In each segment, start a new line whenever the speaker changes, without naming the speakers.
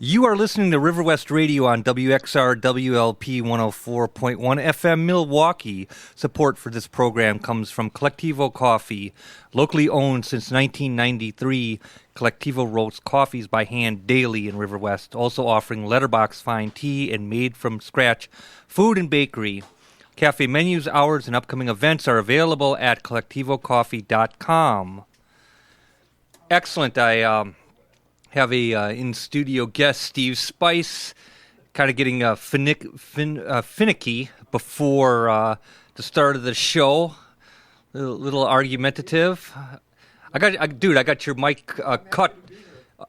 You are listening to River West Radio on WXR WLP 104.1 FM Milwaukee. Support for this program comes from Collectivo Coffee. Locally owned since 1993, Collectivo roasts coffees by hand daily in River West, also offering letterbox fine tea and made-from-scratch food and bakery. Cafe menus, hours, and upcoming events are available at collectivocoffee.com. Excellent. I have a in-studio guest, Steve Spice, kind of getting finicky before the start of the show. A little argumentative. I got your mic cut,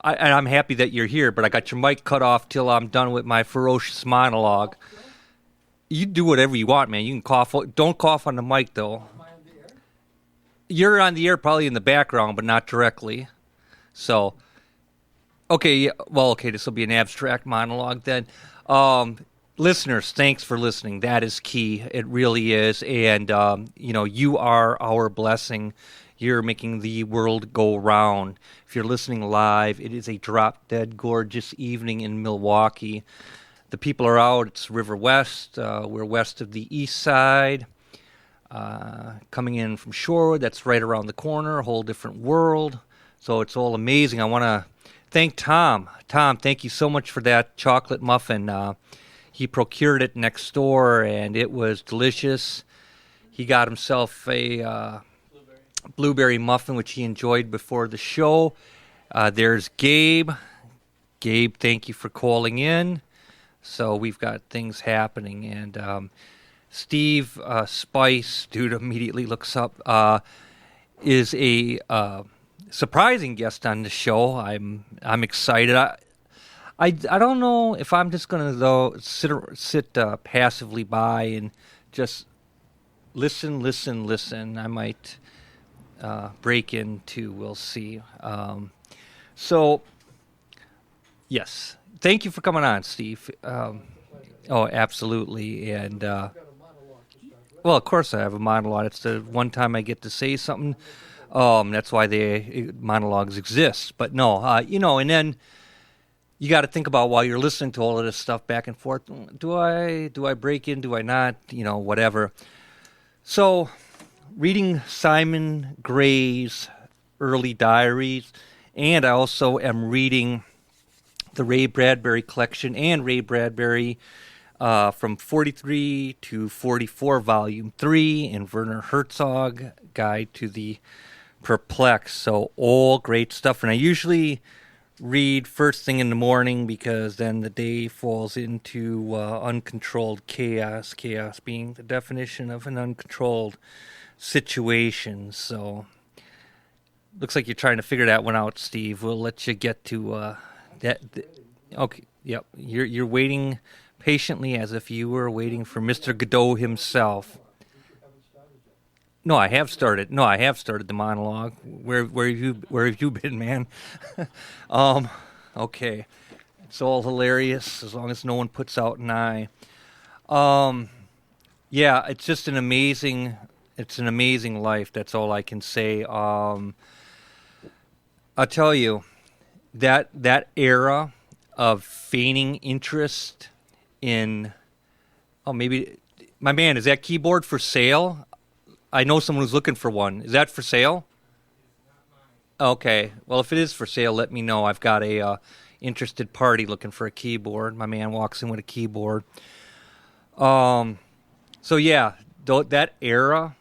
and I'm happy that you're here, but I got your mic cut off till I'm done with my ferocious monologue. You do whatever you want, man. You can cough. Don't cough on the mic, though. You're on the air probably in the background, but not directly. So... Okay, this will be an abstract monologue then. Listeners, thanks for listening. That is key. It really is. And, you are our blessing. You're making the world go round. If you're listening live, it is a drop-dead gorgeous evening in Milwaukee. The people are out. It's River West. We're west of the east side. Coming in from Shorewood, that's right around the corner, a whole different world. So it's all amazing. I want to thank Tom. Tom, thank you so much for that chocolate muffin. He procured it next door, and it was delicious. He got himself a blueberry muffin, which he enjoyed before the show. There's Gabe. Gabe, thank you for calling in. So we've got things happening. And Steve Spice, dude immediately looks up, is a... surprising guest on the show. I'm excited. I don't know if I'm just gonna though sit passively by and just listen. I might break into. We'll see. So yes, thank you for coming on, Steve. Absolutely. And well, of course I have a monologue. It's the one time I get to say something. That's why the monologues exist. But no, and then you got to think about while you're listening to all of this stuff back and forth. Do I break in? Do I not? Whatever. So, reading Simon Gray's early diaries, and I also am reading the Ray Bradbury collection and Ray Bradbury from 43 to 44, Volume 3, and Werner Herzog, Guide to the Perplexed. So all great stuff. And I usually read first thing in the morning because then the day falls into uncontrolled chaos. Chaos being the definition of an uncontrolled situation. So looks like you're trying to figure that one out, Steve. We'll let you get to that. Okay. Yep. You're waiting patiently as if you were waiting for Mr. Godot himself. No, I have started the monologue. Where have you been, man? Okay. It's all hilarious as long as no one puts out an eye. Yeah, it's just an amazing life. That's all I can say. I'll tell you that era of feigning interest in maybe my man, is that keyboard for sale? I know someone who's looking for one. Is that for sale? Okay. Well, if it is for sale, let me know. I've got a interested party looking for a keyboard. My man walks in with a keyboard. So yeah, that era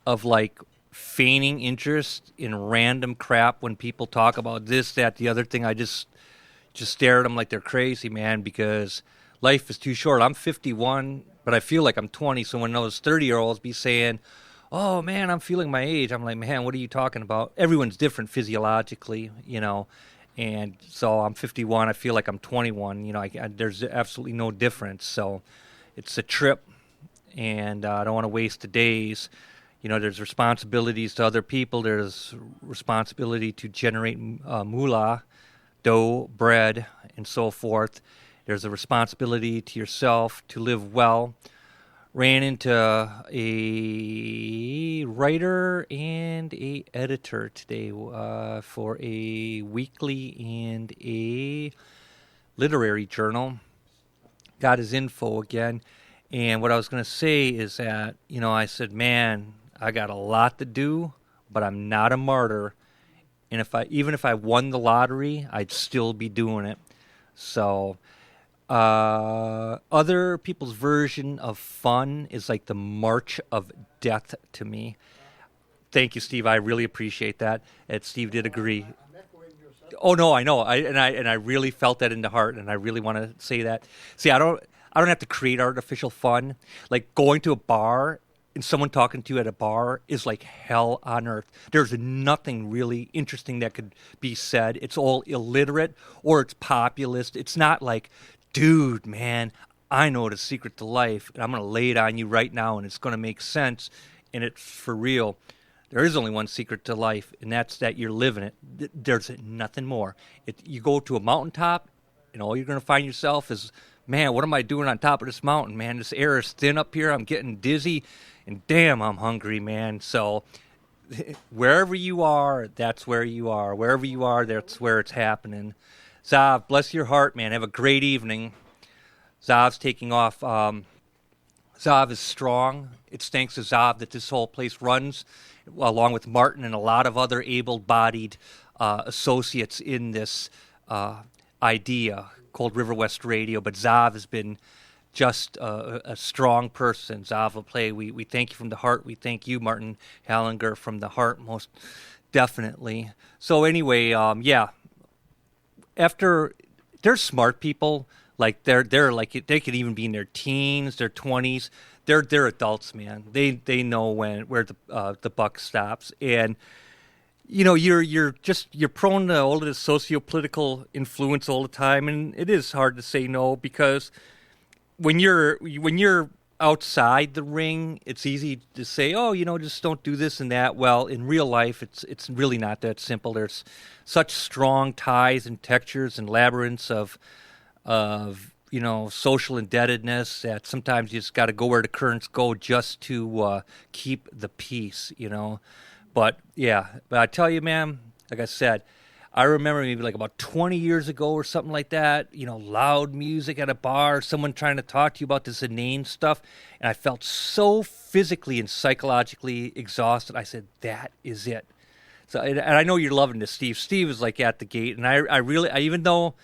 of like feigning interest in random crap when people talk about this, that, the other thing, I just stare at them like they're crazy, man, because life is too short. I'm 51, but I feel like I'm 20. So when those 30-year-olds be saying, "Oh man, I'm feeling my age," I'm like, man, what are you talking about? Everyone's different physiologically, and so I'm 51. I feel like I'm 21. There's absolutely no difference. So it's a trip, and I don't want to waste the days. There's responsibilities to other people. There's responsibility to generate moolah, dough, bread, and so forth. There's a responsibility to yourself to live well. Ran into a writer and a editor today for a weekly and a literary journal. Got his info again. And what I was going to say is that, I said, man, I got a lot to do, but I'm not a martyr. And even if I won the lottery, I'd still be doing it. So, other people's version of fun is like the march of death to me. Thank you, Steve. I really appreciate that. And Steve did agree. Oh no, I know. I really felt that in the heart, and I really want to say that. See, I don't have to create artificial fun. Like going to a bar and someone talking to you at a bar is like hell on earth. There's nothing really interesting that could be said. It's all illiterate or it's populist. It's not like, dude, man, I know the secret to life, and I'm going to lay it on you right now, and it's going to make sense, and it's for real. There is only one secret to life, and that's that you're living it. There's nothing more. You go to a mountaintop, and all you're going to find yourself is, man, what am I doing on top of this mountain, man? This air is thin up here. I'm getting dizzy, and damn, I'm hungry, man. So wherever you are, that's where you are. Wherever you are, that's where it's happening. Zav, bless your heart, man. Have a great evening. Zav's taking off. Zav is strong. It's thanks to Zav that this whole place runs, along with Martin and a lot of other able-bodied associates in this idea called River West Radio. But Zav has been just a strong person. Zav will play. We thank you from the heart. We thank you, Martin Hallinger, from the heart, most definitely. So anyway, yeah. After there's smart people, like they're like they could even be in their teens, their 20s. They're adults, man. They know where the buck stops, and you're prone to all of this socio-political influence all the time, and it is hard to say no because when you're outside the ring, it's easy to say, oh, just don't do this and that. Well, in real life, it's really not that simple. There's such strong ties and textures and labyrinths of social indebtedness that sometimes you just got to go where the currents go just to keep the peace, But I tell you, man, like I said, I remember maybe like about 20 years ago or something like that, loud music at a bar, someone trying to talk to you about this inane stuff, and I felt so physically and psychologically exhausted. I said, that is it. So, and I know you're loving this, Steve. Steve is like at the gate, and I really, even though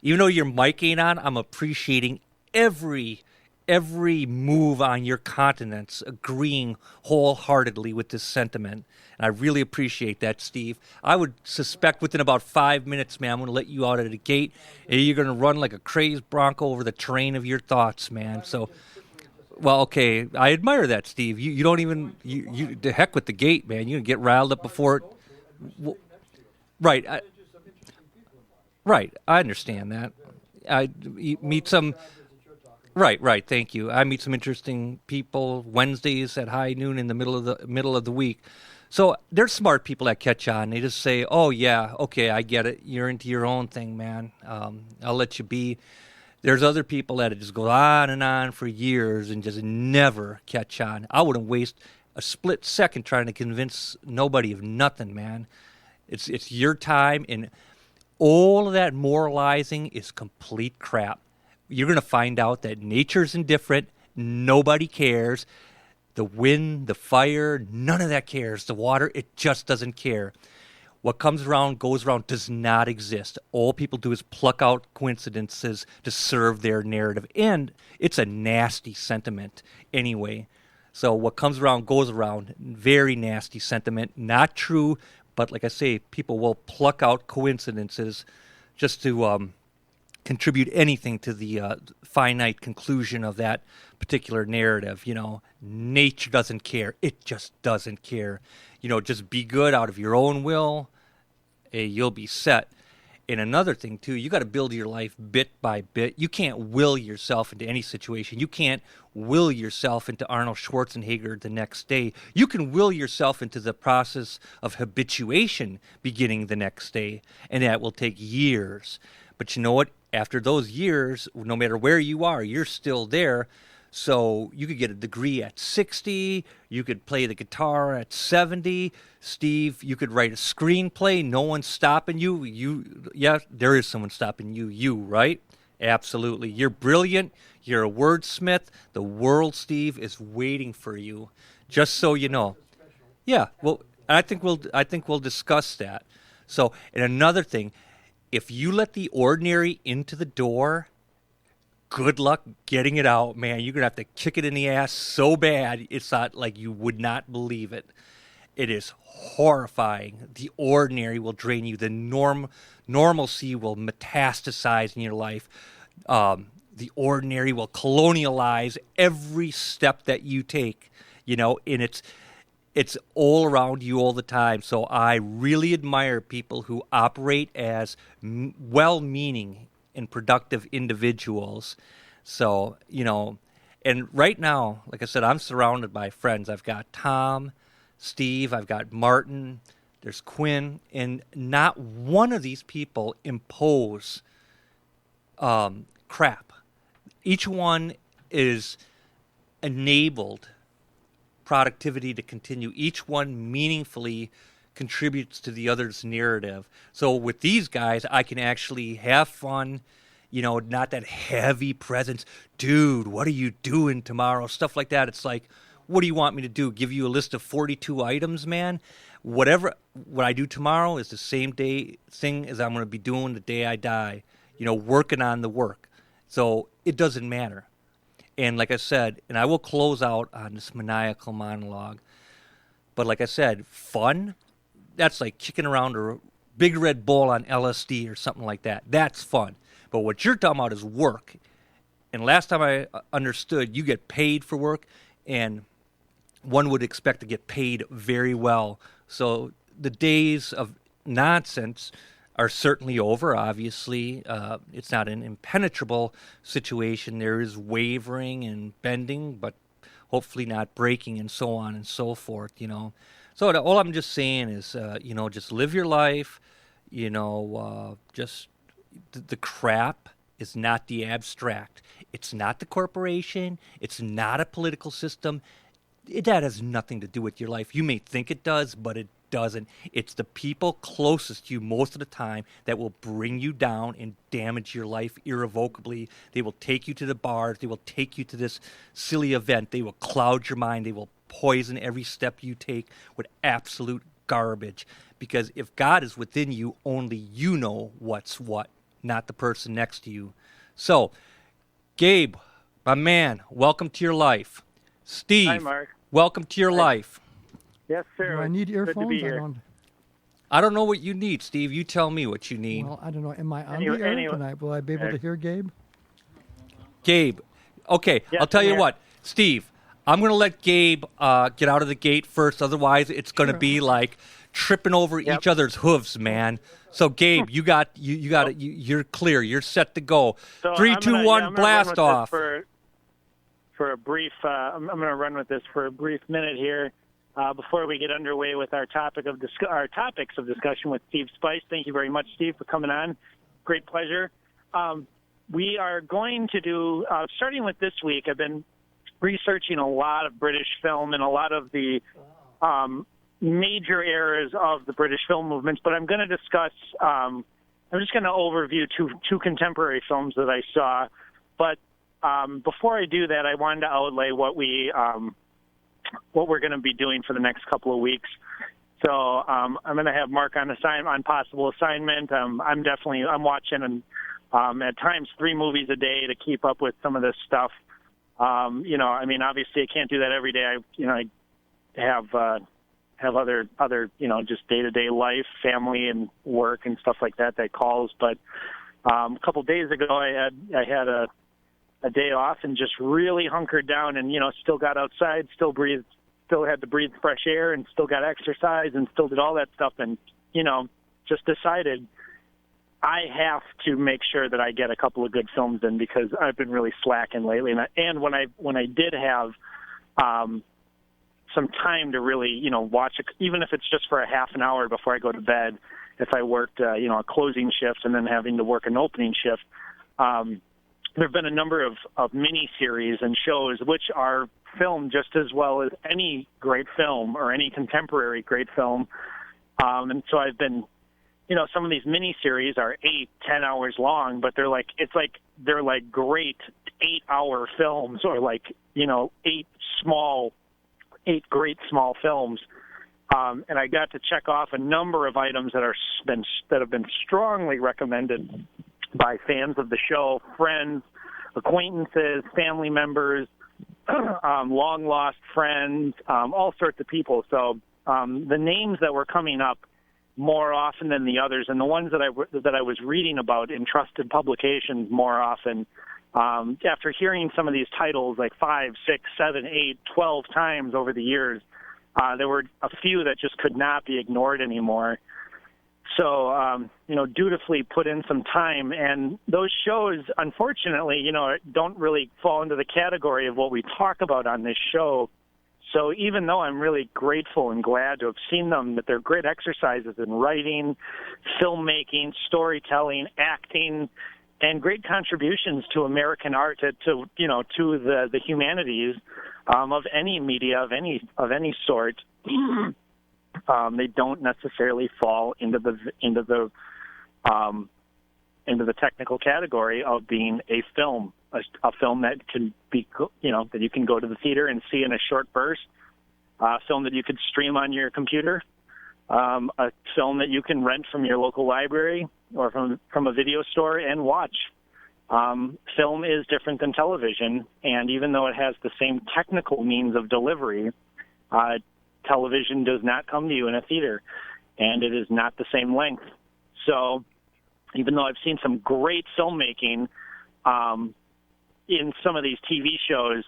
your mic ain't on, I'm appreciating every move on your continents, agreeing wholeheartedly with this sentiment. And I really appreciate that, Steve. I would suspect within about 5 minutes, man, I'm going to let you out of the gate, and you're going to run like a crazed bronco over the terrain of your thoughts, man. So, well, okay, I admire that, Steve. You don't even, you the heck with the gate, man. You can get riled up before it. Right. Right, I understand that. I meet some. Right. Thank you. I meet some interesting people Wednesdays at high noon in the middle of the week. So there's smart people that catch on. They just say, "Oh yeah, okay, I get it. You're into your own thing, man. I'll let you be." There's other people that just go on and on for years and just never catch on. I wouldn't waste a split second trying to convince nobody of nothing, man. It's your time, and all of that moralizing is complete crap. You're going to find out that nature's indifferent. Nobody cares. The wind, the fire, none of that cares. The water, it just doesn't care. What comes around, goes around, does not exist. All people do is pluck out coincidences to serve their narrative. And it's a nasty sentiment anyway. So what comes around, goes around. Very nasty sentiment. Not true, but like I say, people will pluck out coincidences just to contribute anything to the finite conclusion of that particular narrative. Nature doesn't care. It just doesn't care. Just be good out of your own will. You'll be set. And another thing, too, you got to build your life bit by bit. You can't will yourself into any situation. You can't will yourself into Arnold Schwarzenegger the next day. You can will yourself into the process of habituation beginning the next day, and that will take years. But you know what? After those years, no matter where you are, you're still there. So you could get a degree at 60. You could play the guitar at 70. Steve, you could write a screenplay. No one's stopping you. Yeah, there is someone stopping you. You, right? Absolutely. You're brilliant. You're a wordsmith. The world, Steve, is waiting for you. Just so you know. Yeah. Well, I think we'll discuss that. So, and another thing, if you let the ordinary into the door, good luck getting it out, man. You're gonna have to kick it in the ass so bad it's not like you would not believe it. It is horrifying. The ordinary will drain you. The normalcy will metastasize in your life. The ordinary will colonialize every step that you take. And it's all around you all the time. So I really admire people who operate as well-meaning and productive individuals. So, and right now, like I said, I'm surrounded by friends. I've got Tom, Steve, I've got Martin, there's Quinn, and not one of these people impose crap. Each one is enabled productivity to continue. Each one meaningfully contributes to the other's narrative. So with these guys, I can actually have fun, not that heavy presence. Dude, what are you doing tomorrow? Stuff like that. It's like, what do you want me to do? Give you a list of 42 items, man? What I do tomorrow is the same thing as I'm going to be doing the day I die, working on the work. So it doesn't matter. And like I said, and I will close out on this maniacal monologue, but like I said, fun, that's like kicking around a big red ball on LSD or something like that. That's fun. But what you're talking about is work. And last time I understood, you get paid for work, and one would expect to get paid very well. So the days of nonsense are certainly over, obviously. It's not an impenetrable situation. There is wavering and bending, but hopefully not breaking and so on and so forth, So all I'm just saying is, just live your life, just the crap is not the abstract. It's not the corporation. It's not a political system. That has nothing to do with your life. You may think it does, but it doesn't. It's the people closest to you most of the time that will bring you down and damage your life irrevocably. They will take you to the bars. They will take you to this silly event. They will cloud your mind. They will poison every step you take with absolute garbage. Because if God is within you, only you know what's what, not the person next to you. So, Gabe, my man, welcome to your life. Steve,
hi, Mark.
Welcome to your life.
Yes, sir.
Do I need earphones?
I don't know what you need, Steve. You tell me what you need.
Well, I don't know. Am I on the air tonight? Will I be able to hear Gabe?
Gabe. Okay,
yes,
I'll tell you what. Steve, I'm going to let Gabe get out of the gate first. Otherwise, it's going to be like tripping over each other's hooves, man. So, Gabe, you're clear. You're set to go.
So
3, 2, 1, blast off.
For a brief, I'm going to run with this for a brief minute here. Before we get underway with our topics of discussion with Steve Spice. Thank you very much, Steve, for coming on. Great pleasure. We are going to do, starting with this week, I've been researching a lot of British film and a lot of the major eras of the British film movement, but I'm going to discuss, I'm just going to overview two contemporary films that I saw. But before I do that, I wanted to outlay what we're going to be doing for the next couple of weeks. So I'm going to have Mark on possible assignment. I'm watching and at times 3 movies a day to keep up with some of this stuff. Obviously I can't do that every day. I have other just day-to-day life, family and work and stuff like that calls. But a couple days ago I had a day off and just really hunkered down and, still got outside, still had to breathe fresh air and still got exercise and still did all that stuff. And, just decided I have to make sure that I get a couple of good films in because I've been really slacking lately. And when I did have, some time to really, watch it, even if it's just for a half an hour before I go to bed, if I worked, a closing shift and then having to work an opening shift, there have been a number of mini-series and shows which are filmed just as well as any great film or any contemporary great film. And so I've been, some of these miniseries are 8-10 hours long, but they're like great 8-hour films, or like 8 great small films. And I got to check off a number of items that have been strongly recommended by fans of the show, friends, acquaintances, family members, long lost friends, all sorts of people. So the names that were coming up more often than the others, and the ones that I was reading about in trusted publications more often, after hearing some of these titles like 5, 6, 7, 8, 12 times over the years, there were a few that just could not be ignored anymore. So, dutifully put in some time. And those shows, unfortunately, don't really fall into the category of what we talk about on this show. So even though I'm really grateful and glad to have seen them, that they're great exercises in writing, filmmaking, storytelling, acting, and great contributions to American art, to the humanities of any media of any sort. They don't necessarily fall into the technical category of being a film, a film that can be, that you can go to the theater and see in a short burst, a film that you could stream on your computer, a film that you can rent from your local library or from a video store and watch. Film is different than television, and even though it has the same technical means of delivery, television does not come to you in a theater, and it is not the same length. So even though I've seen some great filmmaking in some of these TV shows,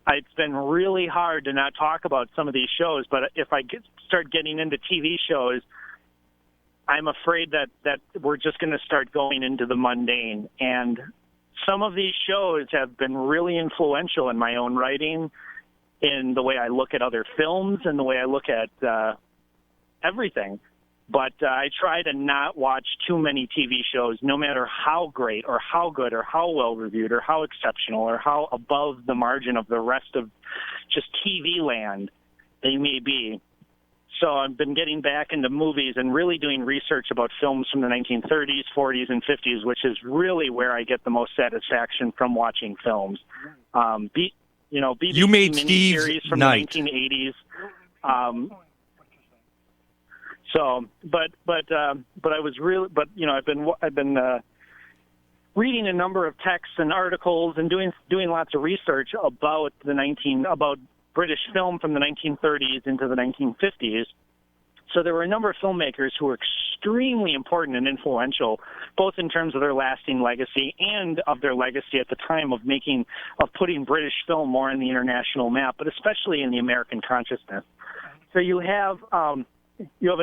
it's been really hard to not talk about some of these shows. But if I start getting into TV shows, I'm afraid that we're just going to start going into the mundane. And some of these shows have been really influential in my own writing, in the way I look at other films and the way I look at everything. But I try to not watch too many TV shows, no matter how great or how good or how well-reviewed or how exceptional or how above the margin of the rest of just TV land they may be. So I've been getting back into movies and really doing research about films from the 1930s, 40s, and 50s, which is really where I get the most satisfaction from watching films. BBC
you made Steve's
series from
night.
The 1980s. But I was really, I've been reading a number of texts and articles and doing lots of research about about British film from the 1930s into the 1950s. So there were a number of filmmakers who were extremely important and influential, both in terms of their lasting legacy and of their legacy at the time of putting British film more in the international map, but especially in the American consciousness. So you have a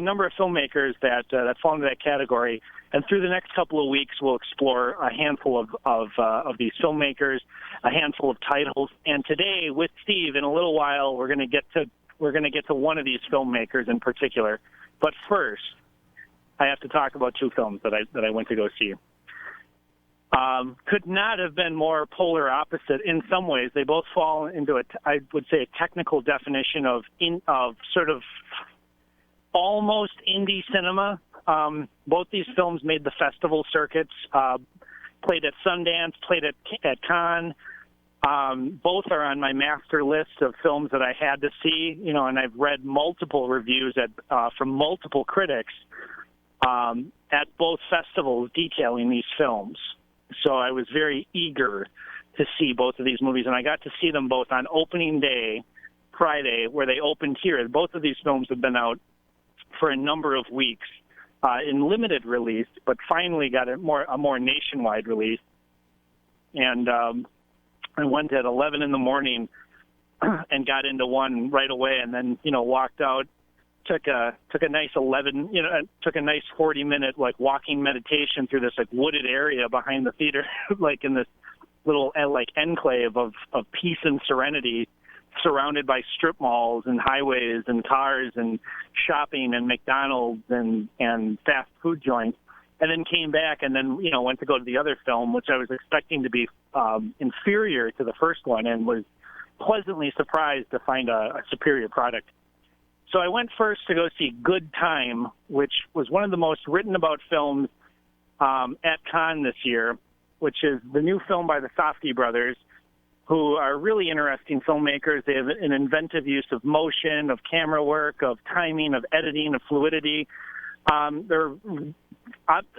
number of filmmakers that fall into that category, and through the next couple of weeks, we'll explore a handful of these filmmakers, a handful of titles. And today, with Steve, in a little while, we're going to get to one of these filmmakers in particular. But first, I have to talk about two films that I went to go see. Could not have been more polar opposite in some ways. They both fall into I would say, a technical definition of sort of almost indie cinema. Both these films made the festival circuits, played at Sundance, played at Cannes. Both are on my master list of films that I had to see, and I've read multiple reviews from multiple critics at both festivals detailing these films. So I was very eager to see both of these movies, and I got to see them both on opening day, Friday, where they opened here. Both of these films have been out for a number of weeks in limited release, but finally got a more nationwide release. And I went at 11 in the morning and got into one right away, and then walked out, took a nice 40-minute walking meditation through this wooded area behind the theater, in this little enclave of peace and serenity, surrounded by strip malls and highways and cars and shopping and McDonald's and fast food joints. And then came back and then, went to go to the other film, which I was expecting to be inferior to the first one, and was pleasantly surprised to find a superior product. So I went first to go see Good Time, which was one of the most written about films at Cannes this year, which is the new film by the Safdie brothers, who are really interesting filmmakers. They have an inventive use of motion, of camera work, of timing, of editing, of fluidity. They're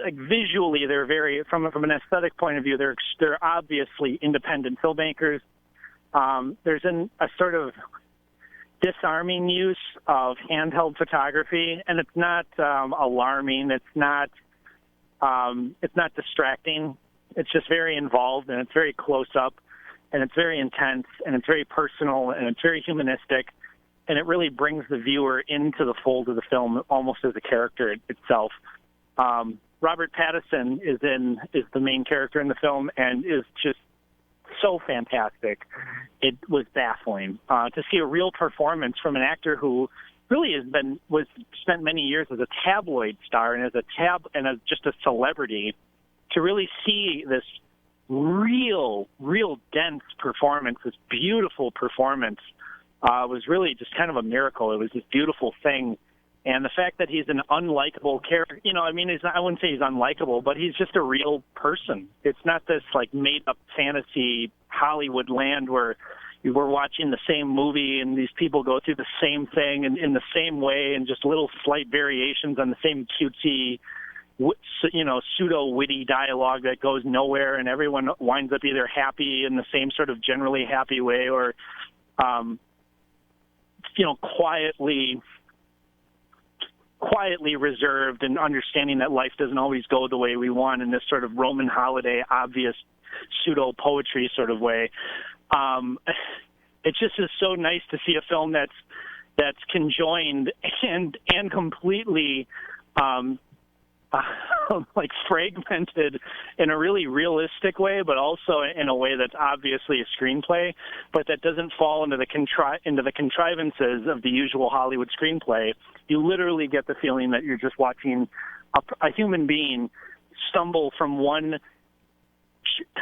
visually, they're very, from an aesthetic point of view, they're obviously independent filmmakers. There's a sort of disarming use of handheld photography, and it's not alarming. It's not distracting. It's just very involved, and it's very close up, and it's very intense, and it's very personal, and it's very humanistic, and it really brings the viewer into the fold of the film almost as a character itself. Robert Pattinson is the main character in the film and is just so fantastic. It was baffling to see a real performance from an actor who really spent many years as a tabloid star and as just a celebrity, to really see this real dense performance, this beautiful performance, was really just kind of a miracle. It was this beautiful thing. And the fact that he's an unlikable character, I wouldn't say he's unlikable, but he's just a real person. It's not this like made up fantasy Hollywood land where we're watching the same movie and these people go through the same thing in the same way and just little slight variations on the same cutesy, pseudo-witty dialogue that goes nowhere, and everyone winds up either happy in the same sort of generally happy way or, quietly reserved and understanding that life doesn't always go the way we want in this sort of Roman holiday, obvious pseudo-poetry sort of way. It just is so nice to see a film that's conjoined and completely like fragmented in a really realistic way, but also in a way that's obviously a screenplay, but that doesn't fall into the contrivances of the usual Hollywood screenplay. You literally get the feeling that you're just watching a human being stumble from one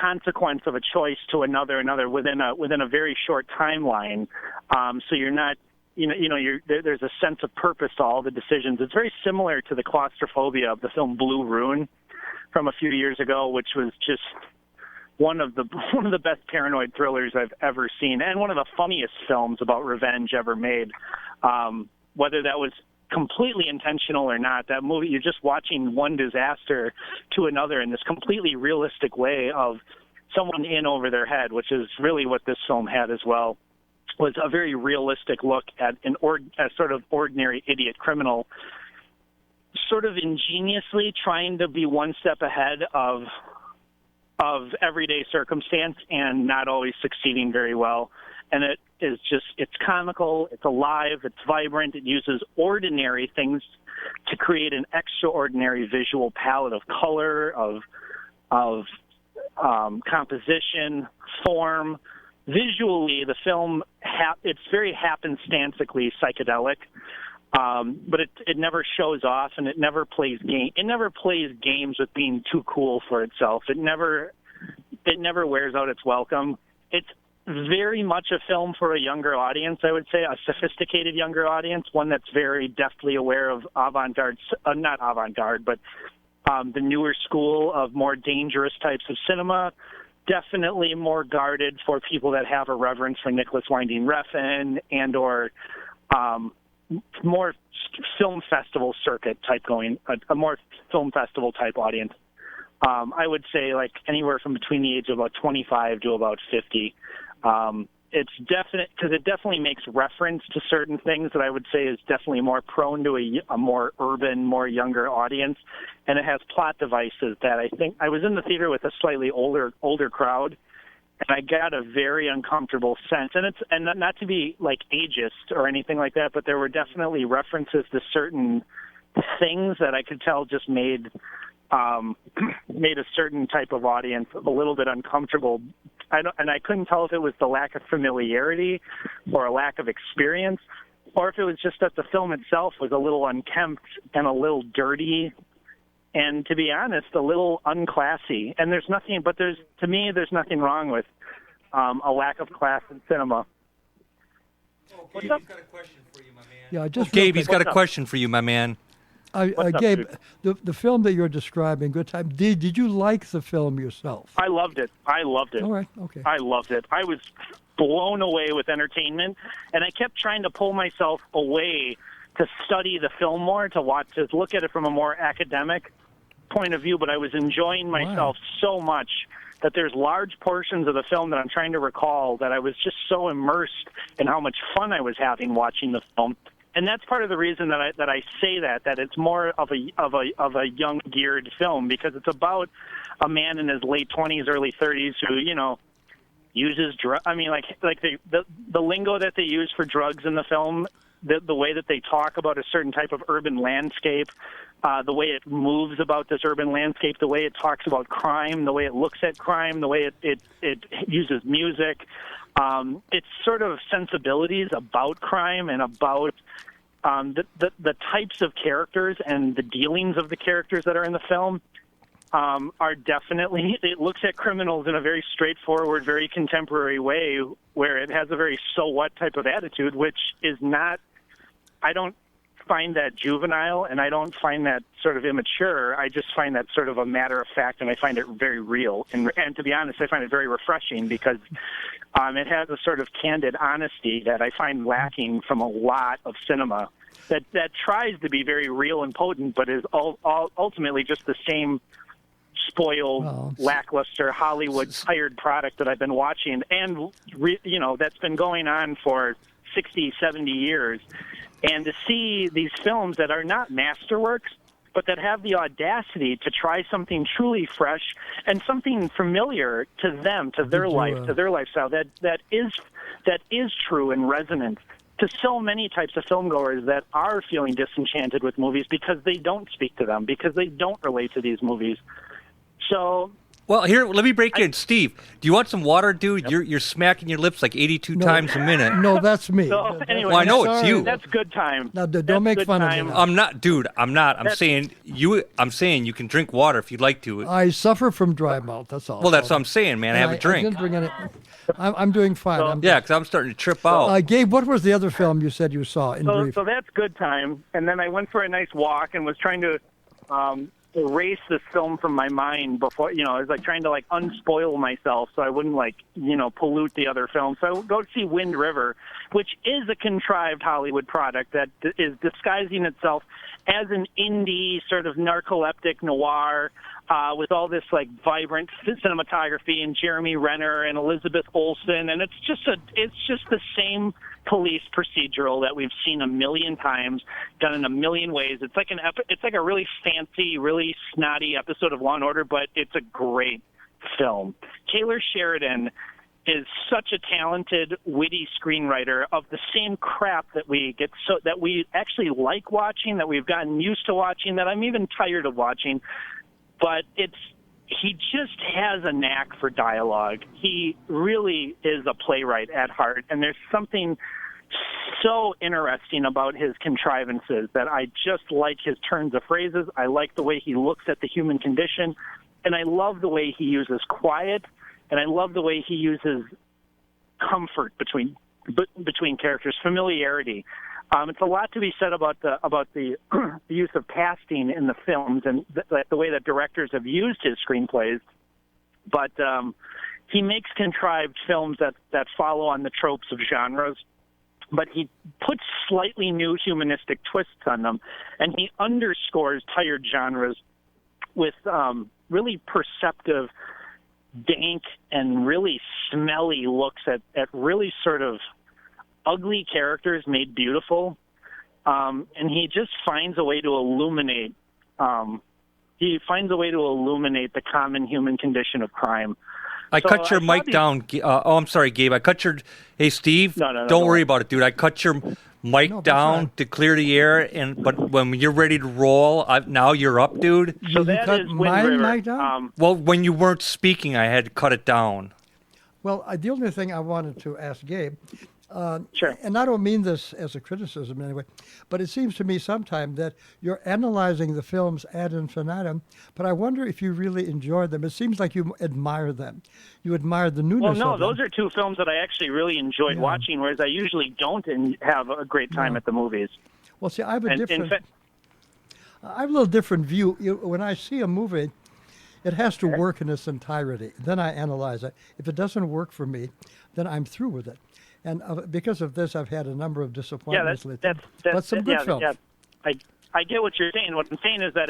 consequence of a choice to another within a very short timeline. So you're not, there's a sense of purpose to all the decisions. It's very similar to the claustrophobia of the film Blue Ruin from a few years ago, which was just one of the best paranoid thrillers I've ever seen, and one of the funniest films about revenge ever made. Whether that was completely intentional or not, that movie, you're just watching one disaster to another in this completely realistic way of someone in over their head, which is really what this film had as well. Was a very realistic look at a sort of ordinary idiot criminal, sort of ingeniously trying to be one step ahead of everyday circumstance and not always succeeding very well. And it's comical, it's alive, it's vibrant, it uses ordinary things to create an extraordinary visual palette of color, of composition, form. Visually, the film, it's very happenstancically psychedelic, but it never shows off, and it never plays games with being too cool for itself. It never wears out its welcome. It's very much a film for a younger audience, I would say, a sophisticated younger audience, one that's very deftly aware of not avant-garde, but the newer school of more dangerous types of cinema. Definitely more guarded for people that have a reverence for Nicholas Winding Refn and or more film festival circuit type going, a more film festival type audience. I would say like anywhere from between the age of about 25 to about 50. It's definite because it definitely makes reference to certain things that I would say is definitely more prone to a more urban, more younger audience, and it has plot devices that I think I was in the theater with a slightly older crowd, and I got a very uncomfortable sense. And not to be like ageist or anything like that, but there were definitely references to certain things that I could tell just made a certain type of audience a little bit uncomfortable. I couldn't tell if it was the lack of familiarity or a lack of experience, or if it was just that the film itself was a little unkempt and a little dirty, and to be honest, a little unclassy. And there's nothing wrong with a lack of class in cinema. What's up?
He's got a question for you, my man.
Yeah, just
Gabe, he's got a
What's up?
question for you, my man.
What's up,
Gabe,
dude?
the film that you're describing, Good Time. Did you like the film yourself?
I loved it.
All right, okay.
I loved it. I was blown away with entertainment, and I kept trying to pull myself away to study the film more, to look at it from a more academic point of view, but I was enjoying myself so much that there's large portions of the film that I'm trying to recall that I was just so immersed in how much fun I was having watching the film. And that's part of the reason that I say that it's more of a young geared film, because it's about a man in his late 20s, early 30s who, uses drugs. I mean, like the lingo that they use for drugs in the film, the way that they talk about a certain type of urban landscape, the way it moves about this urban landscape, the way it talks about crime, the way it looks at crime, the way it uses music. It's sort of sensibilities about crime and about the types of characters and the dealings of the characters that are in the film are definitely, it looks at criminals in a very straightforward, very contemporary way, where it has a very so what type of attitude, which is not, I don't find that juvenile, and I don't find that sort of immature. I just find that sort of a matter of fact, and I find it very real. And to be honest, I find it very refreshing, because it has a sort of candid honesty that I find lacking from a lot of cinema that tries to be very real and potent, but is ultimately just the same spoiled, lackluster Hollywood tired product that I've been watching, and that's been going on for 60, 70 years. And to see these films that are not masterworks, but that have the audacity to try something truly fresh and something familiar to them, to their life, to their lifestyle, that is true and resonant to so many types of filmgoers that are feeling disenchanted with movies because they don't speak to them, because they don't relate to these movies. So,
well, here, let me break in. Steve, do you want some water, dude? Yep. You're smacking your lips like 82 times a minute.
No, that's me.
So, anyway,
well, I know it's you.
That's good time.
Now, don't make fun of me.
I'm not, dude. I'm not. I'm saying you can drink water if you'd like to.
I suffer from dry mouth. That's all.
Well, that's what I'm saying, man. Have a drink.
I didn't bring any. I'm doing fine.
Because I'm starting to trip out.
Gabe, what was the other film you said you saw in brief?
So that's good time. And then I went for a nice walk and was trying to erase this film from my mind before, I was like trying to unspoil myself so I wouldn't pollute the other film. So I would go see Wind River, which is a contrived Hollywood product that is disguising itself as an indie sort of narcoleptic noir with all this vibrant cinematography and Jeremy Renner and Elizabeth Olsen, and it's just the same police procedural that we've seen a million times, done in a million ways. It's like a really fancy, really snotty episode of Law and Order, but it's a great film. Taylor Sheridan is such a talented, witty screenwriter of the same crap that we actually like watching, that we've gotten used to watching, that I'm even tired of watching. But he just has a knack for dialogue. He really is a playwright at heart, and there's something so interesting about his contrivances that I just like his turns of phrases. I like the way he looks at the human condition, and I love the way he uses quiet, and I love the way he uses comfort between characters, familiarity. It's a lot to be said about the use of casting in the films and the way that directors have used his screenplays. But he makes contrived films that follow on the tropes of genres, but he puts slightly new humanistic twists on them, and he underscores tired genres with really perceptive, dank, and really smelly looks at really sort of ugly characters made beautiful, and he just finds a way to illuminate. He finds a way to illuminate the common human condition of crime.
I cut your mic down. I'm sorry, Gabe. I cut your. Hey, Steve.
No,
don't worry about it, dude. I cut your mic down to clear the air, but when you're ready to roll, now you're up, dude.
So that is
my
Wind River.
mic down?
Well, when you weren't speaking, I had to cut it down.
Well, the only thing I wanted to ask Gabe,
Sure.
And I don't mean this as a criticism anyway, but it seems to me sometimes that you're analyzing the films ad infinitum, but I wonder if you really enjoy them. It seems like you admire them. You admire the newness
Well,
of
no,
them.
those are two films that I actually really enjoyed watching, whereas I usually don't have a great time at the movies.
Well, see, I have a
And,
different...
in fact,
I have a little different view. When I see a movie, it has to work in its entirety. Then I analyze it. If it doesn't work for me, then I'm through with it. And because of this, I've had a number of disappointments lately. But some good films.
Yeah, I get what you're saying. What I'm saying is that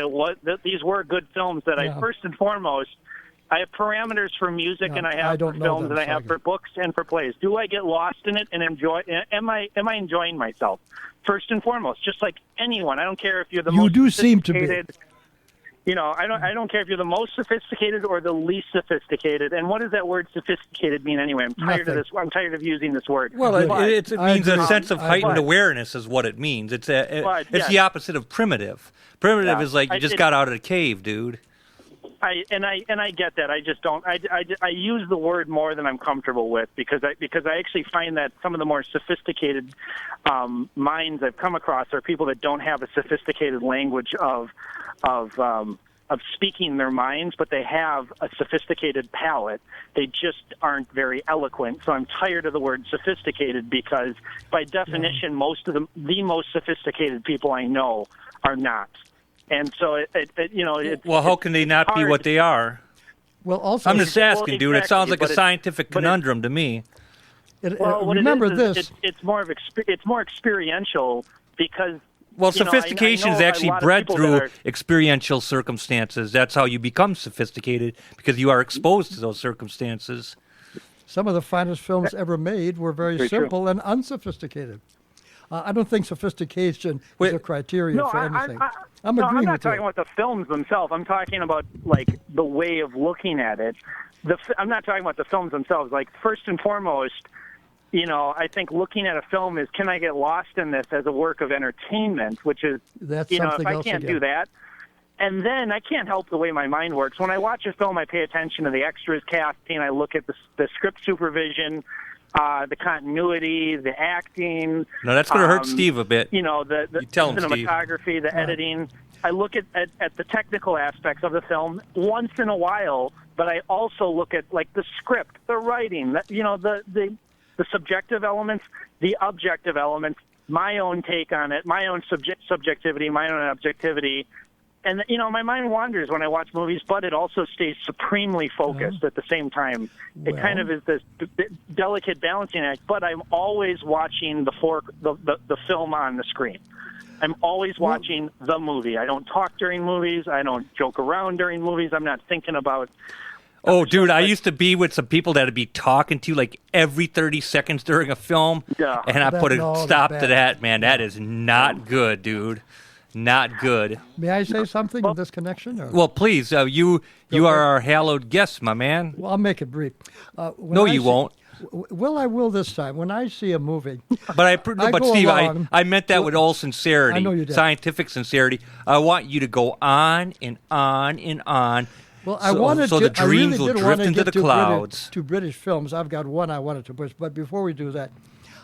these were good films that I first and foremost, I have parameters for music and I have for films and I have for books and for plays. Do I get lost in it and enjoy? Am I enjoying myself? First and foremost, just like anyone. I don't care if you're the most
You do seem to be.
You know, I don't care if you're the most sophisticated or the least sophisticated. And what does that word sophisticated mean anyway? I'm tired of this. I'm tired of using this word.
Well, it means a sense of heightened
but-
awareness is what it means. It's
But,
it's
yeah.
the opposite of primitive. Primitive
Yeah.
is like you just got out of the cave, dude.
I get that. I just don't. I use the word more than I'm comfortable with because I actually find that some of the more sophisticated minds I've come across are people that don't have a sophisticated language of speaking their minds, but they have a sophisticated palate. They just aren't very eloquent. So I'm tired of the word sophisticated because, by definition, most of the most sophisticated people I know are not. And so
Well, how can they not be what they are?
Well, also,
I'm just asking, dude. It sounds like a
but
scientific conundrum to me.
remember this.
It's more experiential because.
Well,
You know,
sophistication
I
is
know
actually
a lot of
bred
people
through
that are-
experiential circumstances. That's how you become sophisticated, because you are exposed to those circumstances.
Some of the finest films ever made were very
Very true.
simple and unsophisticated. I don't think sophistication is a criteria for anything. I'm agreeing
I'm not
with
talking
you.
about the films themselves. I'm talking about like the way of looking at it. I'm not talking about the films themselves. Like first and foremost, I think looking at a film is, can I get lost in this as a work of entertainment? Which is,
That's
if
something
I
else
can't
again.
do that, and then I can't help the way my mind works. When I watch a film, I pay attention to the extras, casting. I look at the script supervision, the continuity, the acting.
No, that's going to hurt Steve a bit.
The
You tell him, Steve.
cinematography, the editing. I look at the technical aspects of the film once in a while, but I also look at like the script, the writing, the subjective elements, the objective elements, my own take on it, my own subjectivity, my own objectivity. And, my mind wanders when I watch movies, but it also stays supremely focused at the same time. It kind of is this delicate balancing act, but I'm always watching the film on the screen. I'm always watching the movie. I don't talk during movies. I don't joke around during movies. I'm not thinking about...
Oh, dude, I used to be with some people that would be talking to you like every 30 seconds during a film,
Yeah.
and I put a
that's
stop
bad.
to that, man. That is not good, dude. Not good.
May I say something in this connection? Or?
Well, please, you are our hallowed guest, my man.
Well, I'll make it brief.
No, you won't.
Well, I will this time. When I see a movie,
But
go
Steve,
along.
I meant that with all sincerity,
I know you did.
scientific sincerity. I want you to go on and on and on.
well, I wanted
so
to.
the dreams
I really
will
did
drift
want to
into
get
the
to
clouds.
to British films. I've got one I wanted to push, but before we do that,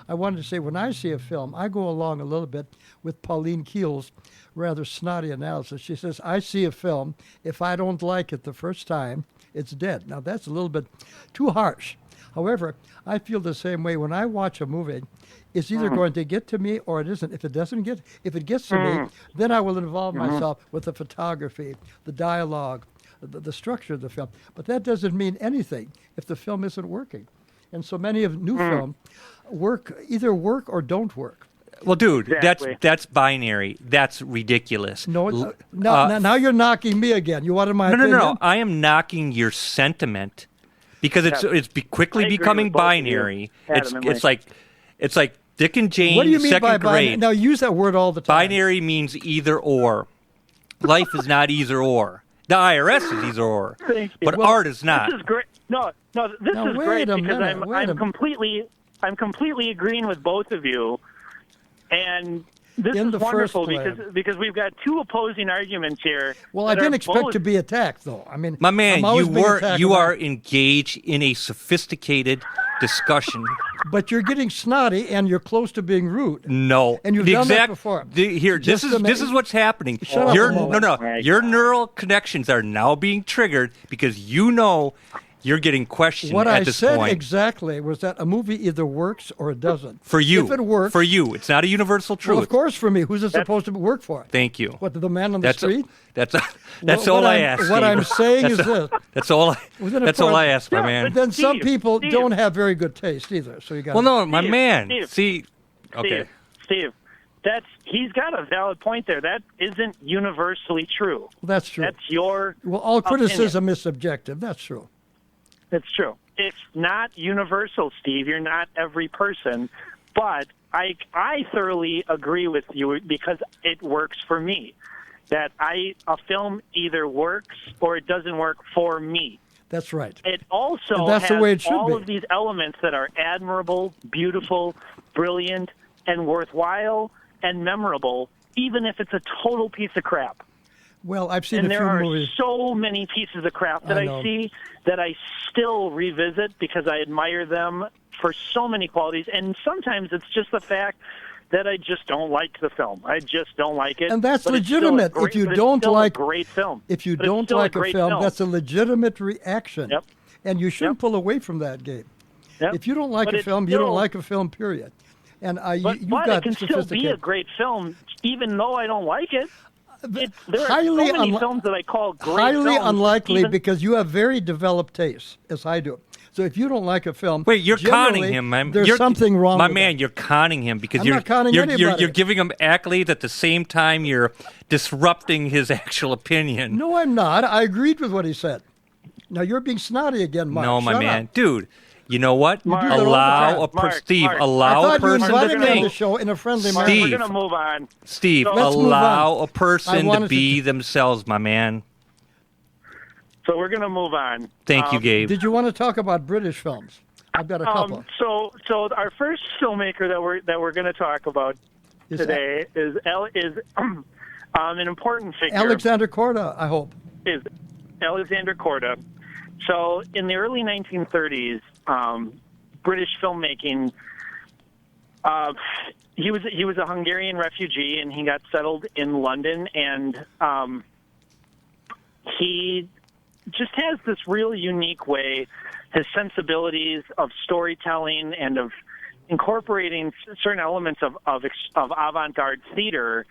I wanted to say when I see a film, I go along a little bit with Pauline Keel's rather snotty analysis. She says, I see a film. If I don't like it the first time, it's dead. Now, that's a little bit too harsh. However, I feel the same way when I watch a movie. It's either going to get to me or it isn't. If it gets to me, then I will involve myself with the photography, the dialogue, the structure of the film. But that doesn't mean anything if the film isn't working. And so many of new film either work or don't work.
Well, dude,
Exactly.
that's binary. That's ridiculous.
No, now you're knocking me again. You wanted my
No.
opinion?
I am knocking your sentiment because it's quickly
I agree
becoming
with both of you,
binary.
adamantly.
It's like Dick and Jane.
What do you mean
second
by
grade.
binary? Now, use that word all the time.
Binary means either or. Life is not either or. The IRS is either or,
Thank you.
but
Well,
art is not.
This is great. No, this
Now,
is
wait
great
a
because
minute, wait a
I'm completely agreeing with both of you. And This
in
is
the
wonderful
first
because we've got two opposing arguments here.
Well, I didn't expect to be attacked, though. I mean,
My man,
I'm always being attacked
you
when
are engaged in a sophisticated discussion.
But you're getting snotty and you're close to being rude.
No,
And you've done that before.
Here,
Just
this is what's happening.
Shut up a moment.
Your neural connections are now being triggered because you're getting questioned
What
at
I
this
said
point.
exactly was that a movie either works or it doesn't.
For you,
if it works,
for you, it's not a universal truth.
well, of course, for me, who's it supposed to work for?
Thank you.
What, the man on the
That's
street?
That's
What
all I
I'm-
ask.
what
Steve.
I'm saying is this.
That's all.
Within a
That's all
part-
I ask, my
Yeah,
man.
but
Then some
Steve,
people
Steve.
don't have very good taste either. So you got.
Well, no, my
Steve,
man.
Steve,
See, okay.
Steve, he's got a valid point there. That isn't universally true.
That's true.
That's your
Well, all
opinion.
criticism is subjective. That's true.
It's true. It's not universal, Steve. You're not every person, but I thoroughly agree with you because it works for me. That a film either works or it doesn't work for me.
That's right.
It also
And that's
has
the way it should
all
be.
of these elements that are admirable, beautiful, brilliant, and worthwhile and memorable, even if it's a total piece of crap.
Well, I've seen
And
a
there
few
are
movies.
so many pieces of crap that
I
I
know.
see that I still revisit because I admire them for so many qualities. And sometimes it's just the fact that I just don't like the film. I just don't like it.
And that's
But it's still a
legitimate.
great-
If you
but it's
don't
still
like-
a great film.
If you
But it's
don't
still
like a
great
film, that's a legitimate reaction.
Yep.
And you shouldn't
Yep.
pull away from that game.
Yep.
If you don't like
But
a
it's
film, you don't
still-
like a film, period. And
But
you've
it
got
can still be a
sophisticated.
great film, even though I don't like it. There are
highly
so many
unli-
films that I call great
Highly
films,
unlikely
even-
because you have very developed tastes, as I do. So if you don't like a film,
Wait, you're conning
generally,
him, man.
There's
You're-
something wrong
my
with
man.
that.
You're conning him because
I'm
you're
not conning
you're
anybody.
giving him accolades at the same time you're disrupting his actual opinion.
No, I'm not. I agreed with what he said. Now you're being snotty again, Mark.
No, my
Shut
man,
up.
dude. You know what?
Mark,
Allow a
Mark,
Steve.
Mark.
I
Allow a
thought you
person
invited
to
me on the
think.
show in a friendly
Mark,
manner.
Steve.
we're going to move on.
Steve,
Let's move
allow
on.
a person
wanted
to
to
be
t-
themselves, my man.
So we're going to move on.
Thank you, Gabe.
Did you want to talk about British films? I've got a couple.
So our first filmmaker that we're going to talk about
Is
today is an important figure.
Alexander Korda, I hope.
Is Alexander Korda. So in the early 1930s, British filmmaking. He was a Hungarian refugee, and he got settled in London, and he just has this really unique way. His sensibilities of storytelling and of incorporating certain elements of avant-garde theater,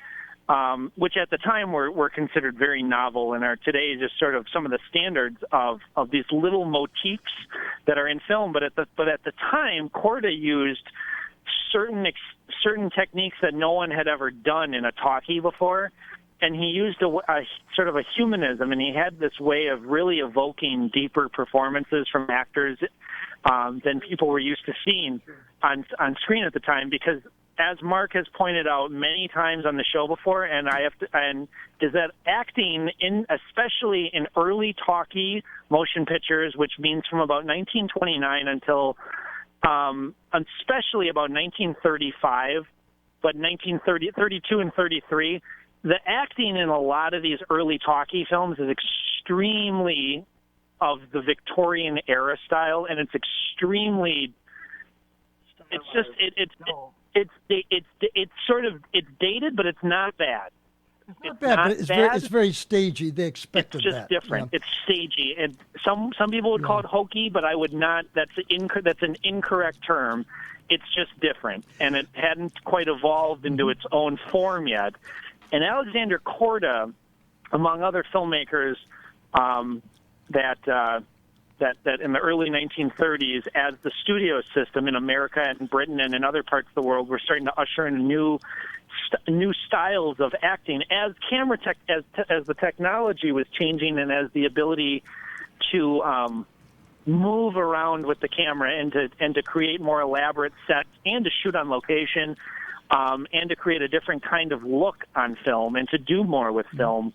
which at the time were considered very novel and are today just sort of some of the standards of these little motifs that are in film. But at the time, Korda used certain techniques that no one had ever done in a talkie before. And he used a sort of a humanism, and he had this way of really evoking deeper performances from actors than people were used to seeing on screen at the time. Because, as Mark has pointed out many times on the show before, is that acting especially in early talkie motion pictures, which means from about 1929 until especially about 1935, but 1932 and 33. The acting in a lot of these early talkie films is extremely of the Victorian era style, and it's extremely. It's just it's sort of dated, but it's not bad.
It's not bad, but it's very stagey. They expected
It's just
that.
different.
Yeah.
It's stagey, and some people would call it hokey, but I would not. That's an incorrect term. It's just different, and it hadn't quite evolved into its own form yet. And Alexander Korda, among other filmmakers that in the early 1930s, as the studio system in America and Britain and in other parts of the world were starting to usher in new styles of acting, as as the technology was changing, and as the ability to move around with the camera and to create more elaborate sets and to shoot on location. And to create a different kind of look on film and to do more with film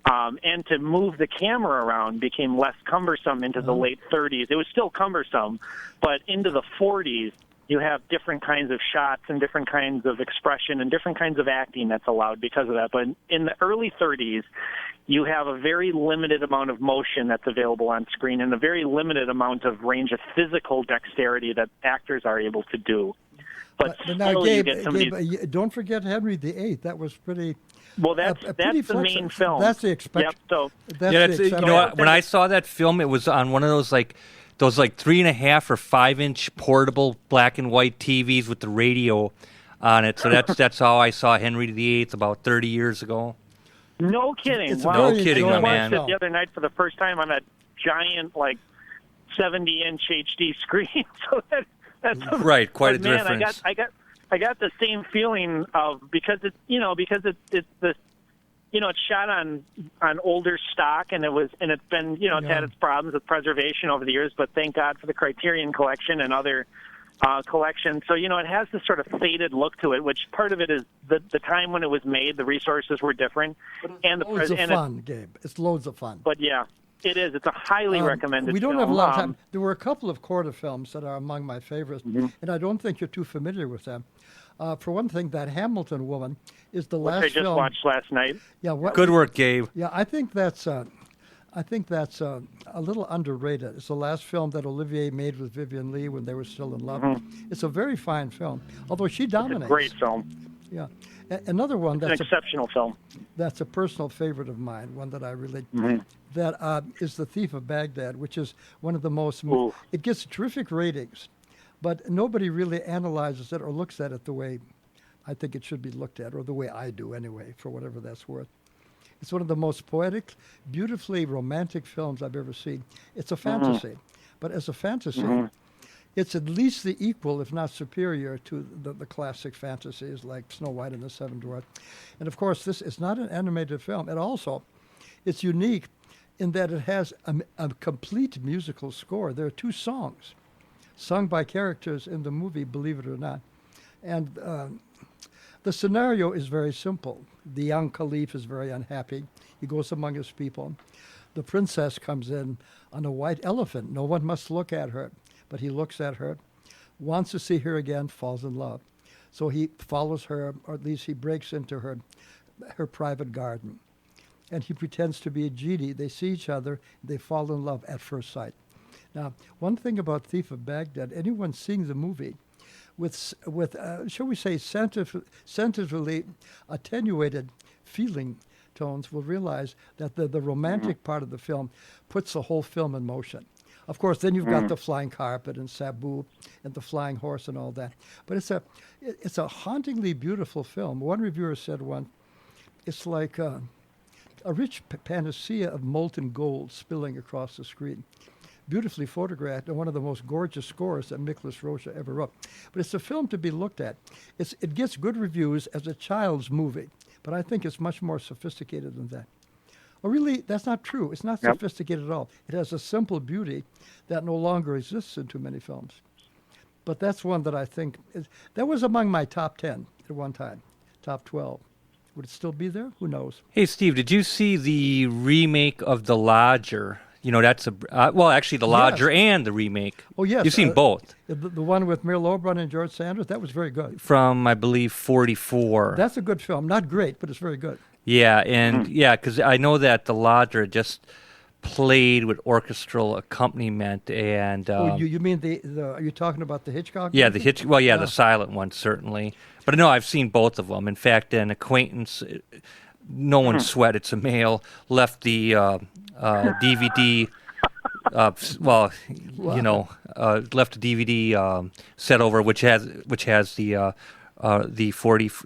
and to move the camera around became less cumbersome into the late 30s. It was still cumbersome, but into the 40s, you have different kinds of shots and different kinds of expression and different kinds of acting that's allowed because of that. But in the early 30s, you have a very limited amount of motion that's available on screen and a very limited amount of range of physical dexterity that actors are able to do. But
now,
still,
Gabe,
you get some of these.
Gabe, don't forget Henry VIII. That was pretty.
Well, that's the main film.
That's the expectation.
Yep. So
You know what? When I saw that film, it was on one of those 3.5 or 5-inch portable black and white TVs with the radio on it. So that's how I saw Henry VIII about 30 years ago.
No kidding.
It's
wow.
No kidding,
I
my man.
watched it the other night for the first time on a giant 70-inch HD screen. So that's
Right, quite a
man,
difference.
I got the same feeling of because it's shot on older stock and it's been it's had its problems with preservation over the years, but thank God for the Criterion Collection and other collections. So it has this sort of faded look to it, which part of it is the time when it was made, the resources were different, and the
loads of fun, Gabe. It's loads of fun.
But yeah. It is. It's a highly recommended
We don't
film.
have a lot of time. There were a couple of Korda films that are among my favorites,
Mm-hmm.
and I don't think you're too familiar with them. For one thing, that Hamilton woman is the last
Which I just
film.
watched last night.
Yeah,
Good work, Gabe.
Yeah, I think that's a little underrated. It's the last film that Olivier made with Vivien Leigh when they were still in love. It's a very fine film, although she dominates.
It's a great film.
Yeah. Another one
It's an exceptional film.
that's a personal favorite of mine, one that I really that is The Thief of Baghdad, which is one of the most. It gets terrific ratings, but nobody really analyzes it or looks at it the way I think it should be looked at, or the way I do anyway, for whatever that's worth. It's one of the most poetic, beautifully romantic films I've ever seen. It's a fantasy, but as a fantasy, it's at least the equal, if not superior, to the classic fantasies like Snow White and the Seven Dwarfs. And of course, this is not an animated film. It's unique in that it has a complete musical score. There are 2 songs sung by characters in the movie, believe it or not. And the scenario is very simple. The young caliph is very unhappy. He goes among his people. The princess comes in on a white elephant. No one must look at her. But he looks at her, wants to see her again, falls in love. So he follows her, or at least he breaks into her private garden. And he pretends to be a genie. They see each other. They fall in love at first sight. Now, one thing about Thief of Baghdad, anyone seeing the movie with shall we say, sensitively attenuated feeling tones will realize that the romantic part of the film puts the whole film in motion. Of course, then you've got the flying carpet and Sabu and the flying horse and all that. But it's a hauntingly beautiful film. One reviewer said it's like a rich panacea of molten gold spilling across the screen. Beautifully photographed and one of the most gorgeous scores that Miklos Rozsa ever wrote. But it's a film to be looked at. It gets good reviews as a child's movie, but I think it's much more sophisticated than that. Well, really, that's not true. It's not sophisticated at all. It has a simple beauty that no longer exists in too many films. But that's one that I think that was among my top 10 at one time, top 12. Would it still be there? Who knows?
Hey, Steve, did you see the remake of The Lodger? That's actually The Lodger and the remake.
Oh, yes.
You've seen both.
The one with Merle Oberon and George Sanders, that was very good.
From, I believe, 44.
That's a good film. Not great, but it's very good.
Yeah, and because I know that The Lodger just played with orchestral accompaniment, and
you mean the are you talking about the Hitchcock?
Yeah,
movie?
the silent one certainly. But no, I've seen both of them. In fact, an acquaintance, no one sweat. It's a male, left the DVD. Left a DVD set over, which has the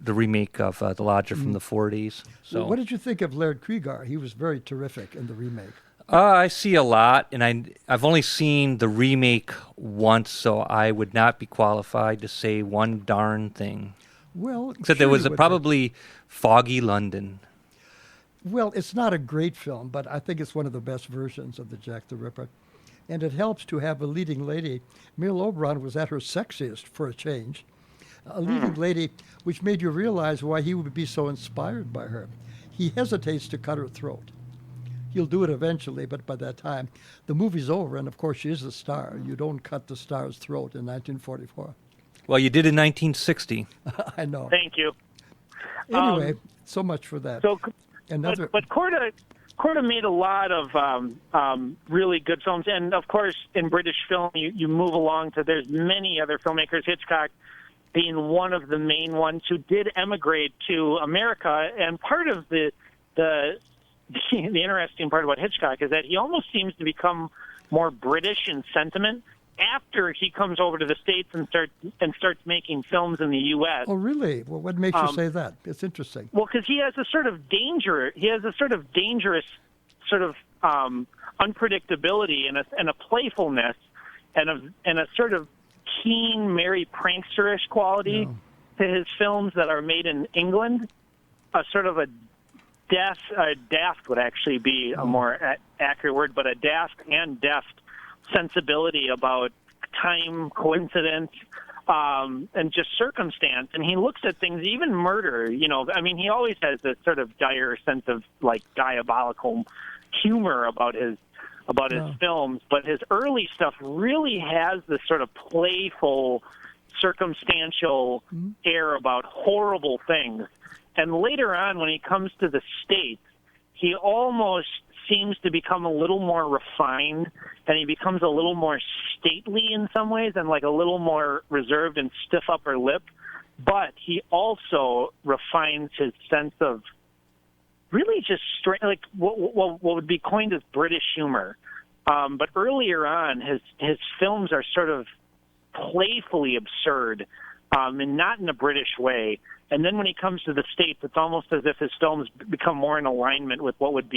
remake of The Lodger from the 40s. So,
what did you think of Laird Cregar? He was very terrific in the remake.
I see a lot, and I've only seen the remake once, so I would not be qualified to say one darn thing.
Well,
except there was probably Foggy London.
Well, it's not a great film, but I think it's one of the best versions of the Jack the Ripper. And it helps to have a leading lady. Merle Oberon was at her sexiest for a change. A leading lady, which made you realize why he would be so inspired by her. He hesitates to cut her throat. He'll do it eventually, but by that time, the movie's over, and of course she is a star. You don't cut the star's throat in 1944.
Well, you did in 1960.
I know.
Thank you.
Anyway, so much for that.
So,
Another.
but Korda made a lot of really good films, and of course, in British film, you move along to there's many other filmmakers. Hitchcock being one of the main ones who did emigrate to America, and part of the interesting part about Hitchcock is that he almost seems to become more British in sentiment after he comes over to the States and starts making films in the U.S.
Oh, really? Well, what makes you say that? It's interesting.
Well, because he has a sort of dangerous sort of unpredictability and a playfulness and a sort of keen, merry prankster-ish quality to his films that are made in England. A sort of a daft would actually be a more accurate word, but a daft and deft sensibility about time, coincidence, and just circumstance. And he looks at things, even murder, I mean, he always has this sort of dire sense of like diabolical humor about his films, but his early stuff really has this sort of playful, circumstantial air about horrible things. And later on, when he comes to the States, he almost seems to become a little more refined, and he becomes a little more stately in some ways and like a little more reserved and stiff upper lip. But he also refines his sense of really just straight, like what would be coined as British humor. But earlier on, his films are sort of playfully absurd, and not in a British way. And then when he comes to the States, it's almost as if his films become more in alignment with what would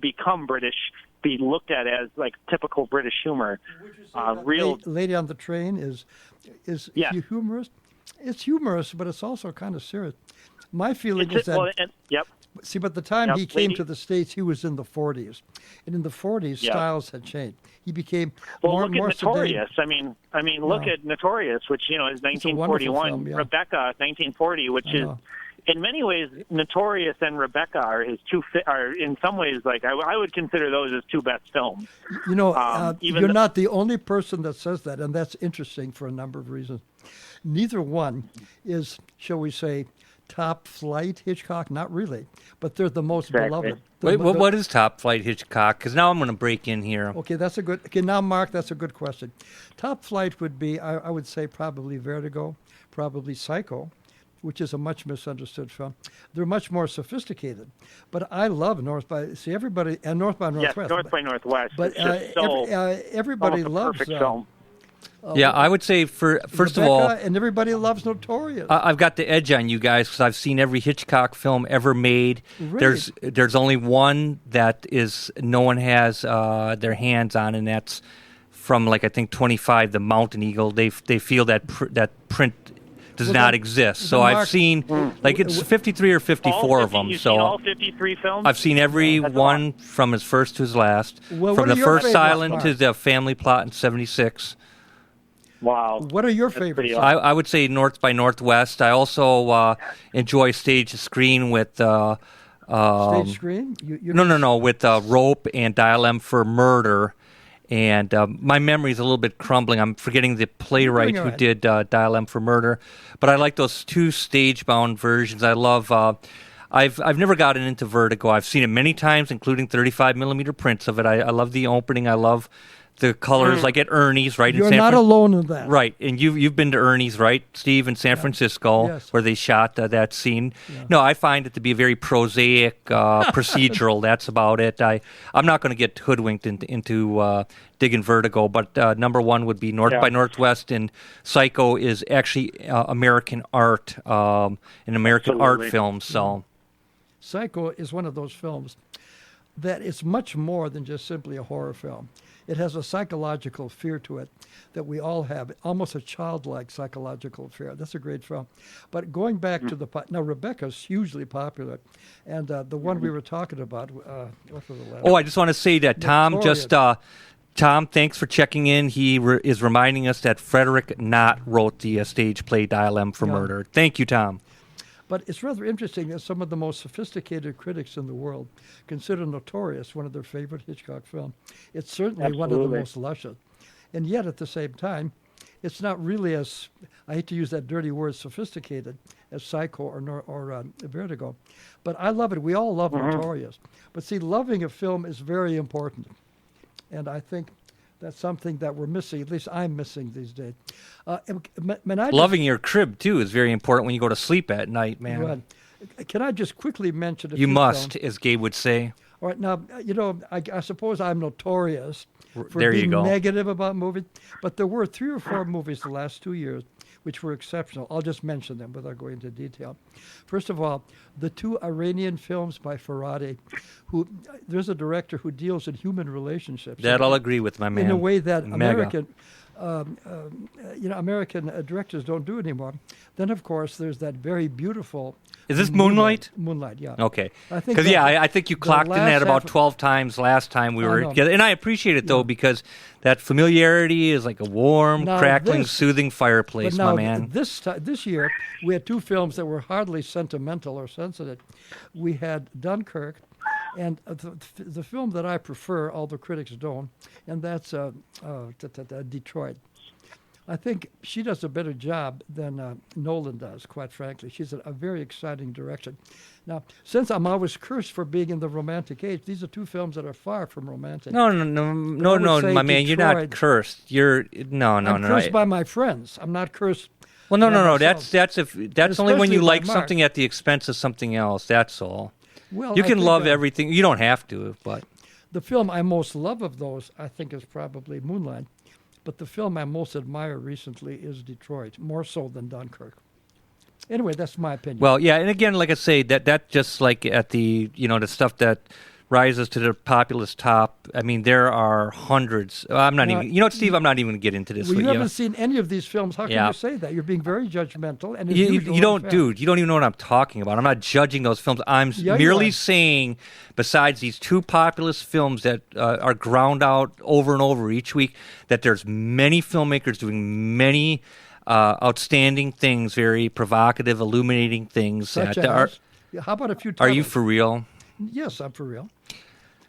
become British, be looked at as like typical British humor.
Lady on the Train is humorous. It's humorous, but it's also kind of serious. My feeling is that. See, but the time he came to the States, he was in the 40s, and in the 40s, styles had changed. He became more
Notorious.
sedated.
I mean, look at Notorious, which is 1941.
Film,
Rebecca, 1940, which is in many ways Notorious and Rebecca are his are in some ways like I would consider those as two best films.
You're not the only person that says that, and that's interesting for a number of reasons. Neither one is, shall we say, top flight Hitchcock, not really, but they're the most beloved.
Wait, what is top flight Hitchcock? Because now I'm going to break in here.
Okay, now Mark, that's a good question. Top flight would be, I would say, probably Vertigo, probably Psycho, which is a much misunderstood film. They're much more sophisticated, but I love North by Northwest.
North by Northwest.
But everybody loves
perfect film.
I would say first of all,
and everybody loves Notorious.
I've got the edge on you guys because I've seen every Hitchcock film ever made.
Really?
There's only one that no one has their hands on, and that's from I think 25, The Mountain Eagle. They feel that print does not exist. So I've seen it's 53 or 54 of them.
You've
so
seen all 53 films?
I've seen every one from his first to his last, from the first silent to the family plot in 76.
Wow.
What are your favorites?
I would say North by Northwest. I also enjoy Stage Screen with...
Stage Screen?
No, with Rope and Dial M for Murder. And my memory is a little bit crumbling. I'm forgetting the playwright who did Dial M for Murder. But I like those two stage-bound versions. I love... I've never gotten into Vertigo. I've seen it many times, including 35mm prints of it. I love the opening. I love... the colors, like at Ernie's, right?
You're not alone in that.
Right, and you've been to Ernie's, right, Steve, in San Francisco, where they shot that scene. Yeah. No, I find it to be a very prosaic procedural. That's about it. I'm not going to get hoodwinked into digging Vertigo, but number one would be North by Northwest, and Psycho is actually American art, an American art film. So,
Psycho is one of those films that it's much more than just simply a horror film. It has a psychological fear to it that we all have, almost a childlike psychological fear. That's a great film. But going back to now Rebecca's hugely popular, and the one we were talking about, what was the last?
I just want to say that Tom, thanks for checking in. He is reminding us that Frederick Knott wrote the stage play Dial M for Murder. Thank you, Tom.
But it's rather interesting that some of the most sophisticated critics in the world consider Notorious one of their favorite Hitchcock films. It's certainly one of the most luscious. And yet, at the same time, it's not really as, I hate to use that dirty word, sophisticated as Psycho or Vertigo. But I love it. We all love Notorious. But see, loving a film is very important. And I think that's something that we're missing. At least I'm missing these days.
Loving your crib, too, is very important when you go to sleep at night, man.
Right. Can I just quickly mention a
You
few
must,
films?
as Gabe would say.
All right, now, I suppose I'm notorious for
There you
being
go.
negative about movies, but there were 3 or 4 movies the last 2 years which were exceptional. I'll just mention them without going into detail. First of all, the 2 Iranian films by Farhadi, there's a director who deals in human relationships.
That I'll agree with, my man.
In a way that
Mega.
American directors don't do anymore. Then, of course, there's that very beautiful.
Is this Moonlight?
Moonlight, yeah.
Okay.
I think
Because, I think you
the
clocked in
last
that about
half-
12 times last time we
I
were
know.
together. And I appreciate it, though, because that familiarity is like a warm,
Now
crackling,
this-
soothing fireplace,
But now,
my man.
this year, we had 2 films that were hardly sentimental or sensitive. We had Dunkirk, and the film that I prefer, all the critics don't, and that's Detroit. I think she does a better job than Nolan does, quite frankly. She's a very exciting direction. Now, since I'm always cursed for being in the romantic age, these are 2 films that are far from romantic.
No,
would say
my man. You're not
Detroit.
cursed. I'm
cursed by my friends. I'm not cursed.
Well, no.
by myself.
That's only when
especially
you
by
like
Mark.
something at the expense of something else. That's all.
Well,
You
I
can
think,
love everything. You don't have to, but
The film I most love of those, I think, is probably Moonlight. But the film I most admire recently is Detroit, more so than Dunkirk. Anyway, that's my opinion.
well, yeah. And again, like I say, that just like at the the stuff that rises to the populist top. I mean, there are hundreds. I'm not
Now,
even. You know what, Steve? I'm not even going to get into this
well,
with
you
you.
haven't seen any of these films. How can
Yeah.
you say that? You're being very judgmental. And as
You
usual,
don't,
unfair.
dude. You don't even know what I'm talking about. I'm not judging those films. I'm
Yeah, you
merely
are.
saying, besides these 2 populist films that are ground out over and over each week, that there's many filmmakers doing many outstanding things, very provocative, illuminating things.
Such
that are.
as? Yeah, how about a few
Are you
titles?
for real?
Yes, I'm for real.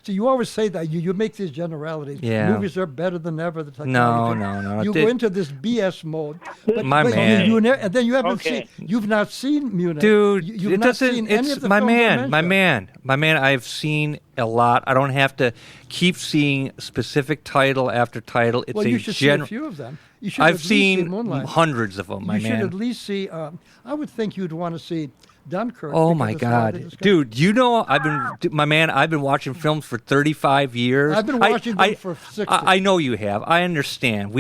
So you always say that. You make these generalities.
Yeah.
Movies are better than ever. The
No,
technology.
no.
You go into this BS mode. But,
My
but
man.
and then you haven't
Okay.
you've not seen Munich.
Dude,
You've
it
not
doesn't.
seen any
It's
of the
my
films I
man, my
mentioned.
man. I've seen a lot. I don't have to keep seeing specific title after title. It's
Well,
a
you should see
general.
a few of them. You should at
I've
least see
seen
Moonlight.
hundreds of them, my
You should
man.
at least see. I would think you'd want to see Dunkirk.
Oh
because
my
it's widely
God,
discussed.
dude! You know I've been watching films for 35 years.
I've been watching them for 60.
I know you have. I understand.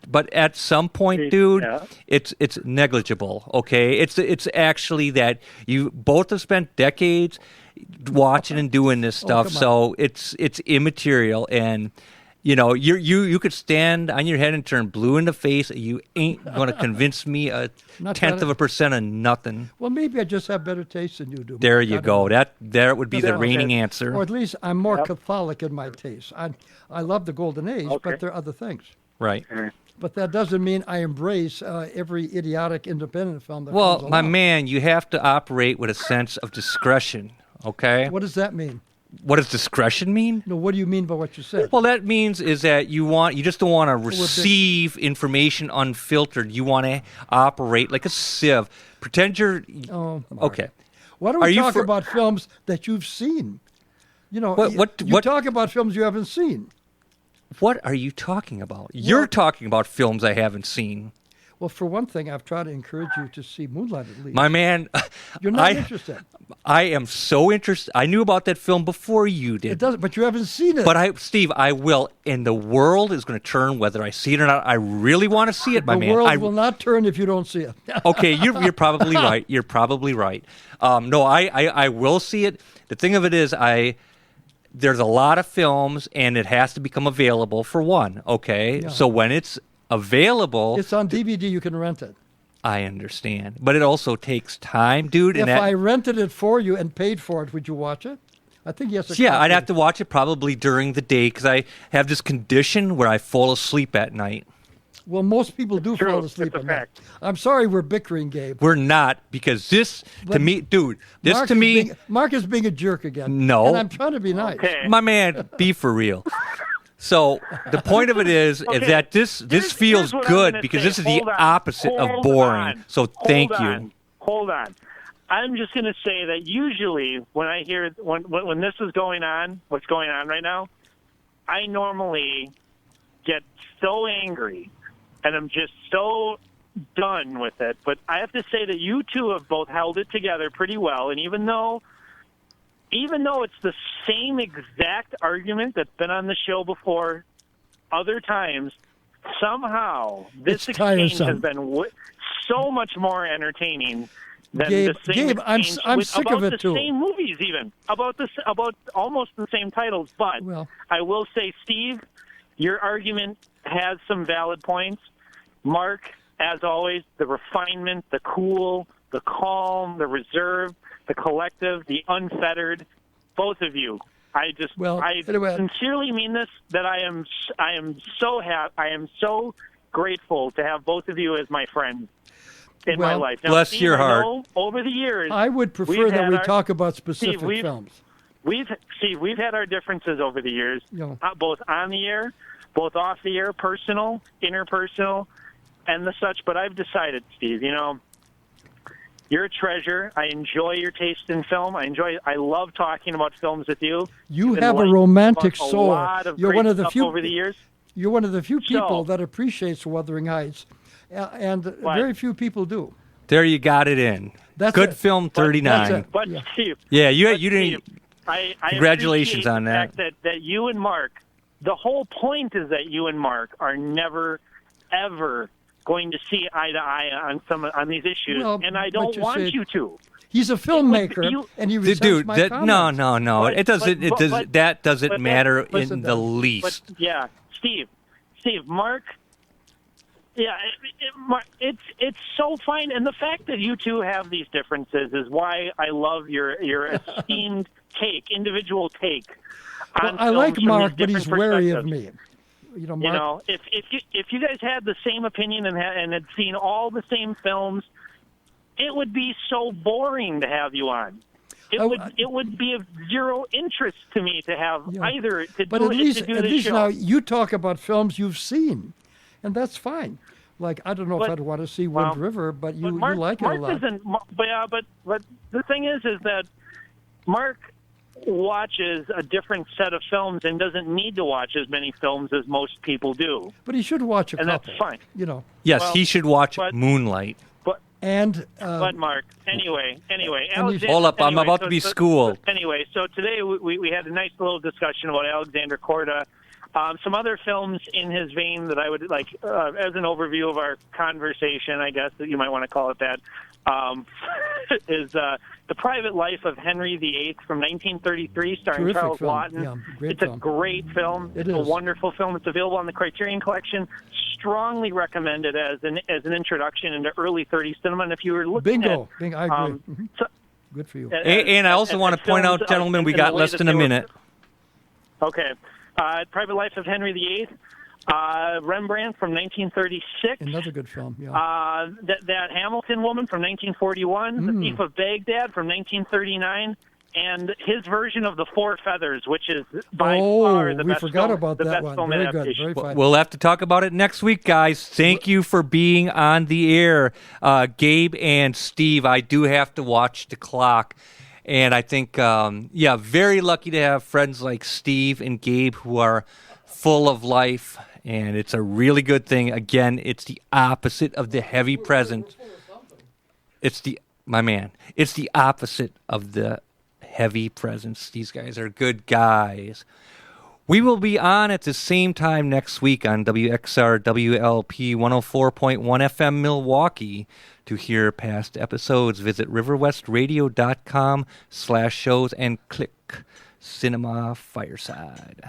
But at some point, dude,
Yeah.
it's negligible. Okay, it's actually that you both have spent decades watching and doing this stuff,
come on.
so it's immaterial and. You could stand on your head and turn blue in the face. You ain't going to convince me a
Not
tenth
that-
of a percent of nothing.
Well, maybe I just have better taste than you do.
There
Mark. I
you
don't
go.
know.
There would be the
Okay.
reigning
Or
answer.
at least I'm more
Yep.
Catholic in my taste. I love the Golden Age,
Okay.
but there are other things.
Right.
But that doesn't mean I embrace every idiotic independent film that
Well,
comes
my
along.
man, you have to operate with a sense of discretion. Okay.
What does that mean?
What does discretion mean?
No, what do you mean by what you said?
Well, that means is that you just don't want to receive information unfiltered. You want to operate like a sieve. Pretend you're
Oh, Mark.
okay.
Why don't
Are
we
you
talk
for-
about films that you've seen? You know,
What-
you
what-
talk about films you haven't seen.
What are you talking about? You're talking about films I haven't seen.
Well, for one thing, I've tried to encourage you to see Moonlight at least.
My man,
You're not interested.
I am so interested. I knew about that film before you did.
It doesn't, but you haven't seen it.
But Steve, I will, and the world is going to turn whether I see it or not. I really want to see it, my
the
man.
world will not turn if you don't see it.
Okay, you're probably right. You're probably right. No, I will see it. The thing of it is, there's a lot of films, and it has to become available for one. Okay,
Yeah.
so when it's available,
It's on DVD. You can rent it.
I understand, but it also takes time, dude.
If
And that,
I rented it for you and paid for it, would you watch it? I think yes.
yeah, I'd have to watch it probably during the day because I have this condition where I fall asleep at night.
Well, most people do
True.
fall asleep
It's a
at night.
fact.
I'm sorry we're bickering, Gabe.
We're not, because this to
But
me, dude, this
Mark
to
is
me,
Mark is being a jerk again.
No.
And I'm trying to be nice.
Okay.
my man, be for real. So the point of it is
Okay,
that this
here's
feels
what I'm
good
gonna
because
say.
this is the
Hold on.
opposite of
Hold
boring.
on.
So thank
Hold
you.
on. Hold on. I'm just going to say that usually when I hear when this is going on, what's going on right now, I normally get so angry and I'm just so done with it. But I have to say that you two have both held it together pretty well. And even though it's the same exact argument that's been on the show before other times, somehow this
It's
exchange has
tiresome.
been so much more entertaining than
Gabe,
the same
Gabe, I'm
exchange
I'm
with,
sick
about
of it
the
too.
same movies, even about almost the same titles. But
Well.
I will say, Steve, your argument has some valid points. Mark, as always, the refinement, the cool, the calm, the reserve, the collective, the unfettered. Both of you, I
anyway.
sincerely mean this. That I am so happy. I am so grateful to have both of you as my friends in my life. Now,
bless
Steve,
your
I
heart.
know over the years,
I would prefer
we've
that
had
we
our-
talk about specific
Steve,
films.
We've had our differences over the years,
Yeah.
both on the air, both off the air, personal, interpersonal, and the such. But I've decided, Steve, you're a treasure. I enjoy your taste in film. I love talking about films with you.
You
You've
have a
enlightened
romantic
us a
soul.
lot of
You're
great
one of the
stuff
few
over the years.
You're one of the few people
So-
that appreciates Wuthering Heights, and
What?
very few people do.
There you got it in.
That's
Good
it.
film 39.
That's it.
But
Yeah.
Steve,
Yeah, you
but
didn't.
Steve, I
Congratulations
appreciate
on
the
that.
fact that you and Mark, the whole point is that you and Mark are never, ever going to see eye to eye on these issues,
Well,
and I
but
don't
you
want
said-
you to.
He's a filmmaker,
you-
and he resents
Dude,
my
no,
comments.
no.
But-
It doesn't.
but-
That doesn't
but
matter
Listen,
in the
Doug,
least.
But yeah, Steve, Mark. Yeah, it's so fine, and the fact that you two have these differences is why I love your esteemed individual take.
Well,
On
I like
films from
Mark,
these
but he's
different
wary of
perspectives.
me. Mark,
If you guys had the same opinion and had seen all the same films, it would be so boring to have you on. It would be of zero interest to me to have either to
but
do
at least,
to do
at
this
least
show.
now you talk about films you've seen, and that's fine. Like, I don't know if
But-
I'd want to see
well,
Wind River, but you
Mark,
like it
Mark
a lot.
Doesn't, but the thing is that Mark watches a different set of films and doesn't need to watch as many films as most people do.
But he should watch a
And
couple.
that's fine.
Yes,
well,
he should watch
but-
Moonlight.
And
But Mark, anyway,
you-
Alexander,
Hold up, I'm
anyway,
about to be schooled.
Anyway, so today we had a nice little discussion about Alexander Korda. Some other films in his vein that I would like, as an overview of our conversation, I guess that you might want to call it that, is The Private Life of Henry VIII from 1933, starring
Terrific
Charles
film.
Lawton.
Yeah, great
It's
film.
a great film.
It
It's a
is.
wonderful film. It's available on the Criterion Collection. Strongly recommended as an introduction into early 30s cinema. And if you were looking
Bingo.
at
Bingo. I agree. Mhm.
so-
Good for you.
And I also want to point
films,
out, gentlemen, we
in
got
the way
less
that
than a
they were-
minute.
Okay. Private Life of Henry VIII. Rembrandt from 1936.
Another good film. Yeah.
That Hamilton Woman from 1941. The Thief of Baghdad from 1939. And his version of The Four Feathers, which is by far the
we
best
forgot
film,
about
the
that
best
one.
film
Very good.
adaptation.
Very fine.
We'll have to talk about it next week, guys. Thank you for being on the air. Gabe and Steve, I do have to watch the clock. And I think, very lucky to have friends like Steve and Gabe who are full of life. And it's a really good thing. Again, it's the opposite of the heavy present. It's the opposite of the heavy presence. These guys are good guys. We will be on at the same time next week on WXR WLP 104.1 FM Milwaukee. To hear past episodes, visit riverwestradio.com/shows and click Cinema Fireside.